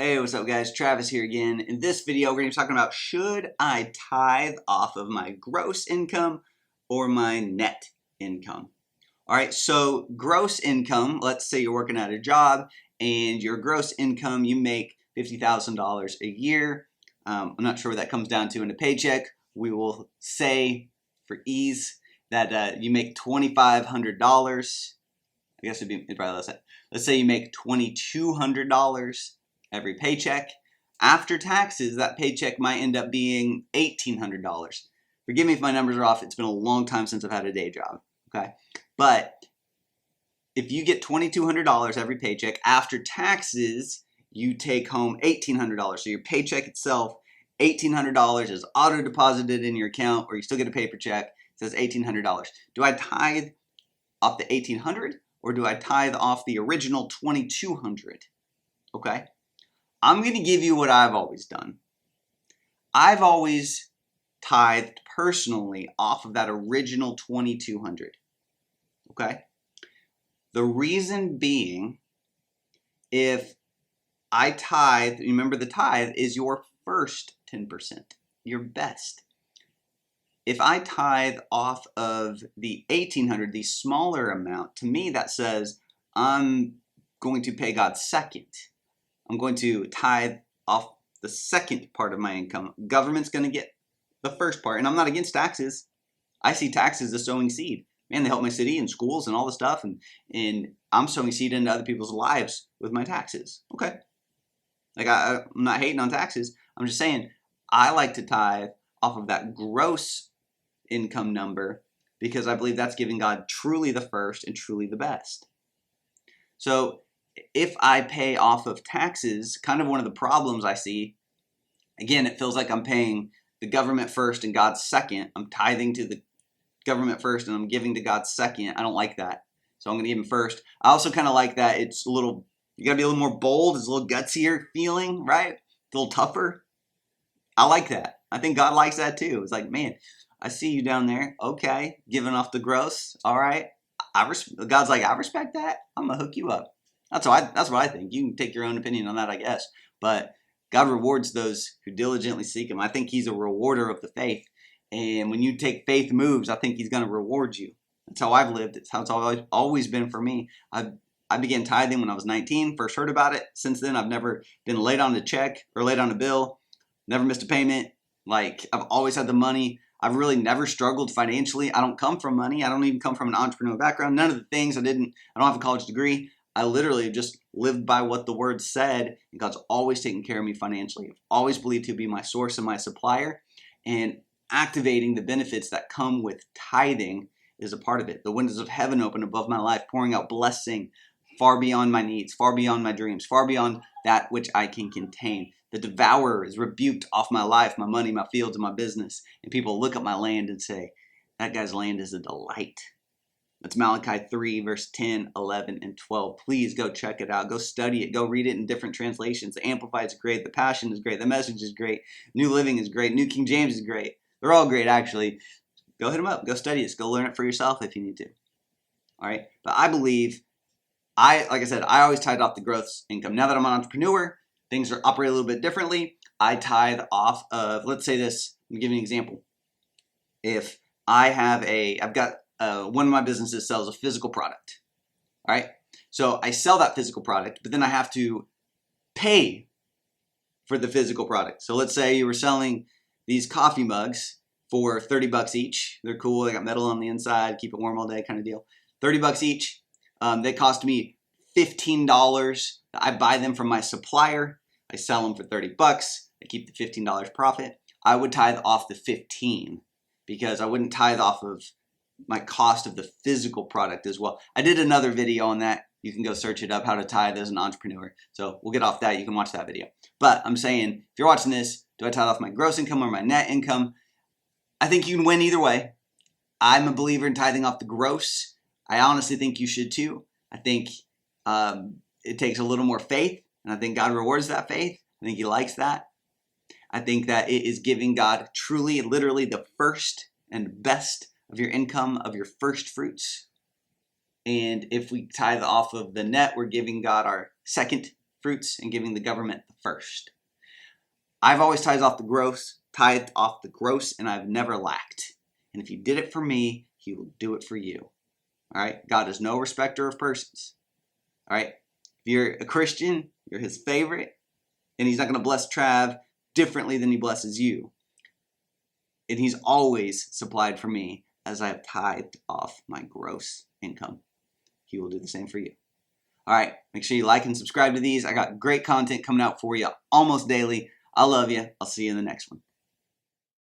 Hey, what's up guys? Travis here again. In this video, we're going to be talking about should I tithe off of my gross income or my net income? All right, so gross income, let's say you're working at a job and your gross income, you make $50,000 a year. I'm not sure what that comes down to in a paycheck. We will say for ease that you make $2,500. I guess it'd probably less. Let's say you make $2,200 every paycheck. After taxes, that paycheck might end up being $1,800. Forgive me if my numbers are off. It's been a long time since I've had a day job. Okay, but if you get $2,200 every paycheck, after taxes, you take home $1,800. So your paycheck itself, $1,800 is auto deposited in your account, or you still get a paper check. It says $1,800. Do I tithe off the $1,800? Or do I tithe off the original $2,200? Okay, I'm going to give you what I've always done. I've always tithed personally off of that original $2,200. Okay, the reason being, if I tithe, remember the tithe is your first 10%, your best. If I tithe off of the $1,800, the smaller amount, to me that says I'm going to pay God second. I'm going to tithe off the second part of my income. Government's going to get the first part, and I'm not against taxes. I see taxes as sowing seed. Man, they help my city and schools and all the stuff, and I'm sowing seed into other people's lives with my taxes. Okay, like I'm not hating on taxes. I'm just saying I like to tithe off of that gross income number because I believe that's giving God truly the first and truly the best. So if I pay off of taxes, kind of one of the problems I see, again, it feels like I'm paying the government first and God second. I'm tithing to the government first and I'm giving to God second. I don't like that. So I'm going to give him first. I also kind of like that it's a little, you got to be a little more bold. It's a little gutsier feeling, right? It's a little tougher. I like that. I think God likes that too. It's like, man, I see you down there. Okay, giving off the gross. All right. God's like, I respect that. I'm going to hook you up. That's what I think. You can take your own opinion on that, I guess. But God rewards those who diligently seek him. I think he's a rewarder of the faith. And when you take faith moves, I think he's going to reward you. That's how I've lived. It's how it's always been for me. I began tithing when I was 19, first heard about it. Since then, I've never been late on a check or late on a bill, never missed a payment. Like, I've always had the money. I've really never struggled financially. I don't come from money. I don't even come from an entrepreneurial background. None of the things I don't have a college degree. I literally just lived by what the word said, and God's always taken care of me financially. I've always believed he'll be my source and my supplier, and activating the benefits that come with tithing is a part of it. The windows of heaven open above my life, pouring out blessing far beyond my needs, far beyond my dreams, far beyond that which I can contain. The devourer is rebuked off my life, my money, my fields, and my business. And people look at my land and say, that guy's land is a delight. That's Malachi 3, verse 10, 11, and 12. Please go check it out. Go study it. Go read it in different translations. The Amplified is great. The Passion is great. The Message is great. New Living is great. New King James is great. They're all great, actually. Go hit them up. Go study it. Go learn it for yourself if you need to. All right? But I believe, like I said, I always tithe off the gross income. Now that I'm an entrepreneur, things are operated a little bit differently. I tithe off of, let's say this, let me give you an example. If I've got one of my businesses sells a physical product, all right? So I sell that physical product, but then I have to pay for the physical product. So let's say you were selling these coffee mugs for $30 each. They're cool. They got metal on the inside, keep it warm all day kind of deal. $30 each. They cost me $15. I buy them from my supplier. I sell them for $30. I keep the $15 profit. I would tithe off the 15 because I wouldn't tithe off of my cost of the physical product as well. I did another video on that. You can go search it up, how to tithe as an entrepreneur. So we'll get off that. You can watch that video. But I'm saying, if you're watching this, do I tithe off my gross income or my net income? I think you can win either way. I'm a believer in tithing off the gross. I honestly think you should too. I think it takes a little more faith, and I think God rewards that faith. I think he likes that. I think that it is giving God truly, literally the first and best of your income, of your first fruits. And if we tithe off of the net, we're giving God our second fruits and giving the government the first. I've always tithed off the gross, and I've never lacked. And if he did it for me, he will do it for you. All right? God is no respecter of persons. All right? If you're a Christian, you're his favorite, and he's not going to bless Trav differently than he blesses you. And he's always supplied for me as I have tithed off my gross income. He will do the same for you. All right, make sure you like and subscribe to these. I got great content coming out for you almost daily. I love you. I'll see you in the next one.